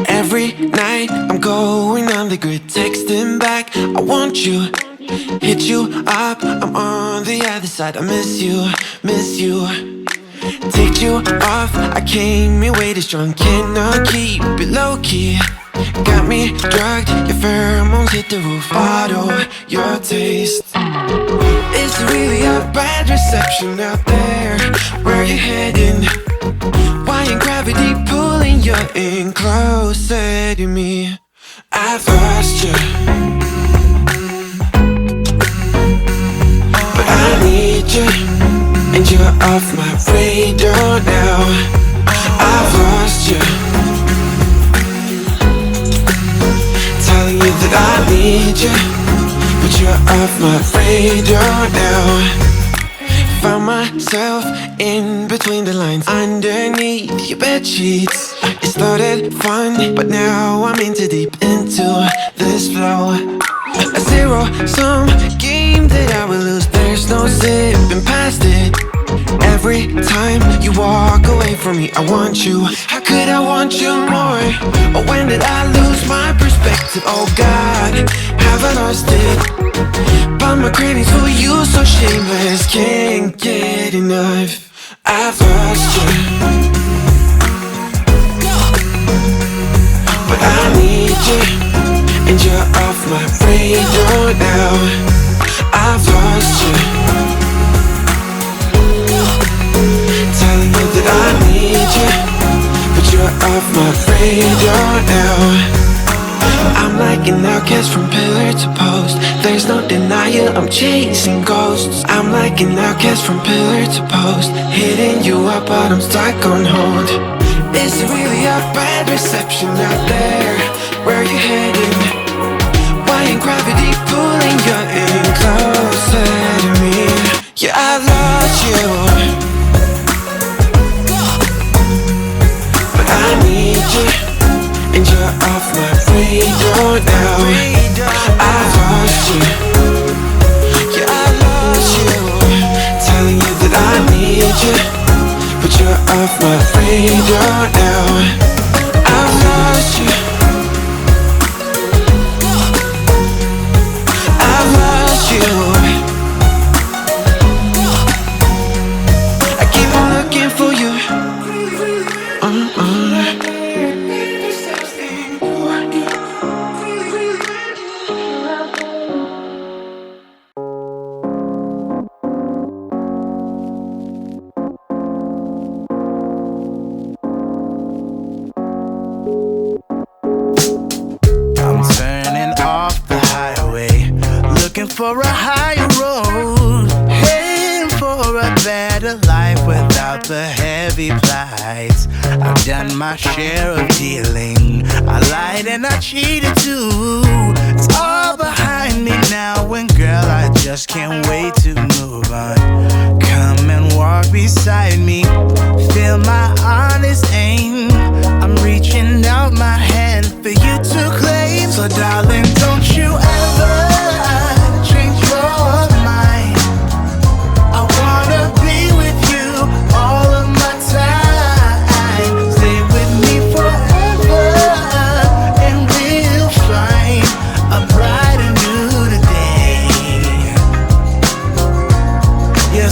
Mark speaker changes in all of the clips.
Speaker 1: Every night I'm going on the grid, texting back, I want you. Hit you up, I'm on the other side. I miss you, miss you. Take you off, I came here way too strong. Cannot keep it low key. Got me drugged, your pheromones hit the roof. Auto, your taste. It's really a bad reception out there. Where you heading? Why ain't gravity pulling you in closer to me? I've lost you, but I need you, and you're off my radar now. I've lost you, telling you that I need you, but you're off my radar now. Found myself in between the lines, underneath your bedsheets. It started fun, but now I'm in too deep into this flow. A zero-sum game that I will lose. There's no zipping past it. Every time you walk away from me, I want you. How could I want you more? Or when did I lose my perspective? Oh God, have I lost it? But my cravings for you so shameless, can't get enough. I've lost you, but I need you, and you're off my radar now. I've lost you, telling you that I need you, but you're off my radar now. I'm like an outcast from pillar to post. There's no denial, I'm chasing ghosts. I'm like an outcast from pillar to post, hitting you up but I'm stuck on hold. It's really a bad reception out there. Where you heading? Why ain't gravity pulling you in closer to me? Yeah, I lost you, but I need you, and you're off my radar now. I've lost you, yeah, I lost you, telling you that I need you, but you're off my radar now. I've lost you, I've lost you. I keep on looking for you.
Speaker 2: For a higher road, heading for a better life without the heavy plights. I've done my share of dealing. I lied and I cheated too. It's all behind me now, and girl, I just can't wait to move on. Come and walk beside me, feel my honest aim. I'm reaching out my hand for you to claim. So darling, don't you ever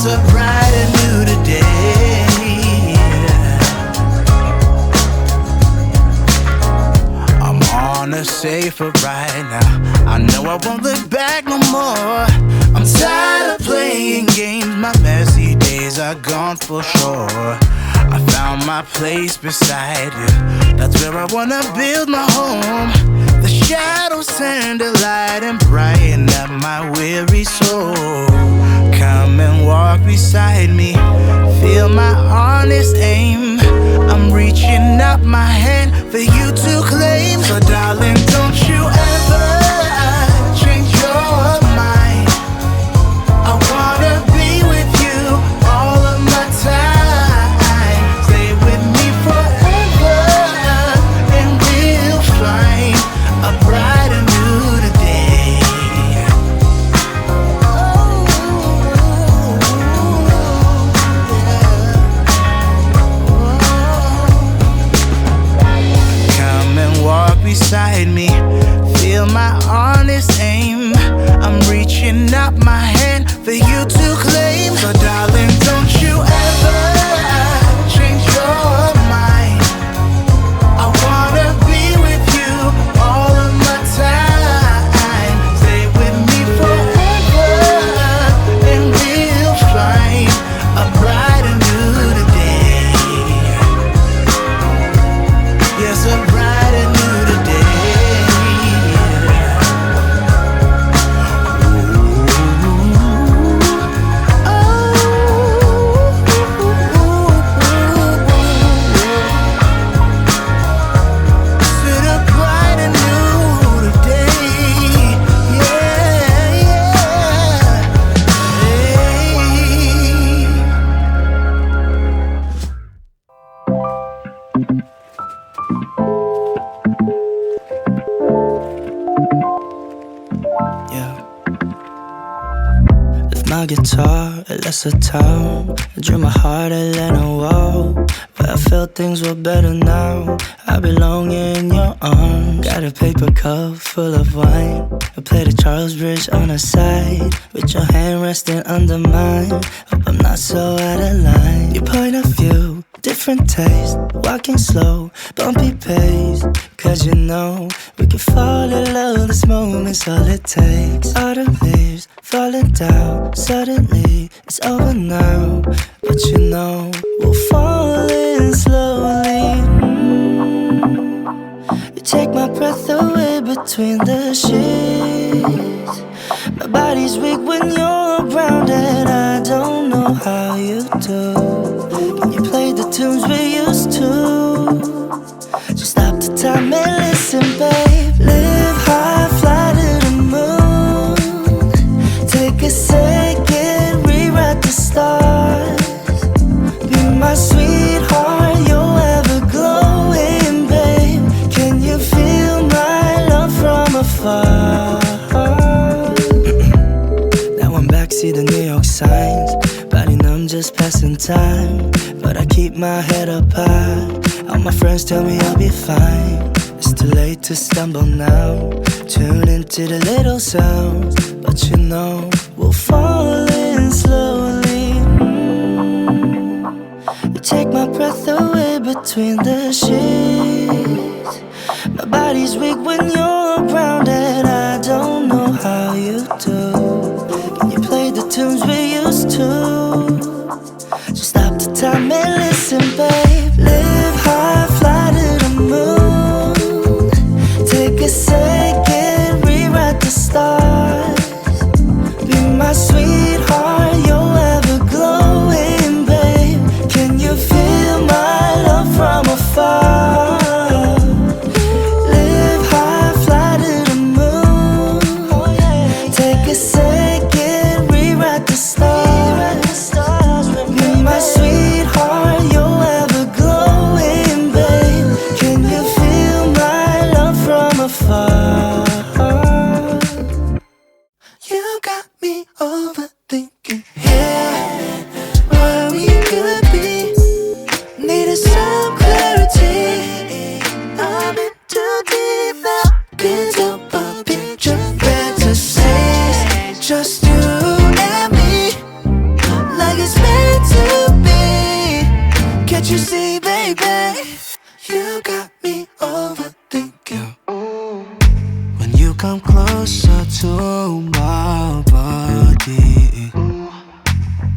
Speaker 2: a bright and new today. I'm on a safer ride now. I know I won't look back no more. I'm tired of playing games. My messy days are gone for sure. I found my place beside you. That's where I wanna build my home. The shadows turn to light and brighten up my weary soul. Come and walk beside me, feel my honest aim. I'm reaching out my hand for you to claim. So darling, don't you ever change your mind. I wanna be with you all of my time. Stay with me forever, and we'll find a brighter new today.
Speaker 3: Yeah. Left my guitar at lesser town. I drew my heart at Atlanta wall, but I felt things were better now. I belong in your arms. Got a paper cup full of wine. I played a Charles Bridge on the side, with your hand resting under mine. Hope I'm not so out of line. Your point of view, different taste. Walking slow, bumpy pace. Cause you know we can fall in love. This moment's all it takes. Autumn leaves falling down. Suddenly it's over now, but you know we'll fall in slowly. You take my breath away between the sheets. My body's weak when you're around, and I don't know how you do. Can you play the tunes we used to? Just stop the time and listen, babe. Live high, fly to the moon. Take a second, rewrite the stars. Be my sweetheart, you're ever glowing, babe. Can you feel my love from afar? Now I'm back, see the New York signs. Body numb, just passing time, but I keep my head up high. All my friends tell me I'll be fine. It's too late to stumble now. Tune into the little sounds, but you know we'll fall in slowly. You take my breath away between the sheets. My body's weak when you're around, and I don't know how you do. Can you play the tunes we used to? Just stop the time and listen, babe. Live high, fly to the moon. Take a second, rewrite the stars. Be my sweetheart, you're ever glowing, babe. Can you feel my love from afar? Live high, fly to the moon. Take a second, rewrite the stars. Be my sweetheart, you're ever glowing, babe. Can you feel my love from afar? You got me overthinking, yeah, where we could be. Needed some clarity. I'm in too deep now. Can't help but picture fantasies. Just you and me, like it's meant to be. Can't you see, baby? You got me overthinking. When you come closer to my body,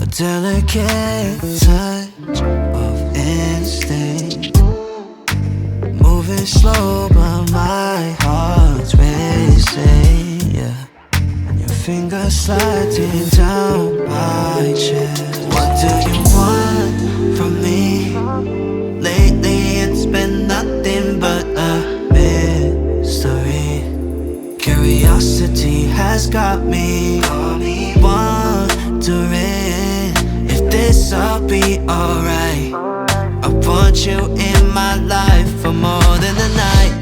Speaker 3: a delicate touch of instinct. Moving slow, but my heart's racing, yeah. Your fingers sliding down my chest. What do you want from me? Lately it's been nothing but a mystery. Curiosity has got me wondering if this'll be alright. I want you in my life for more than a night.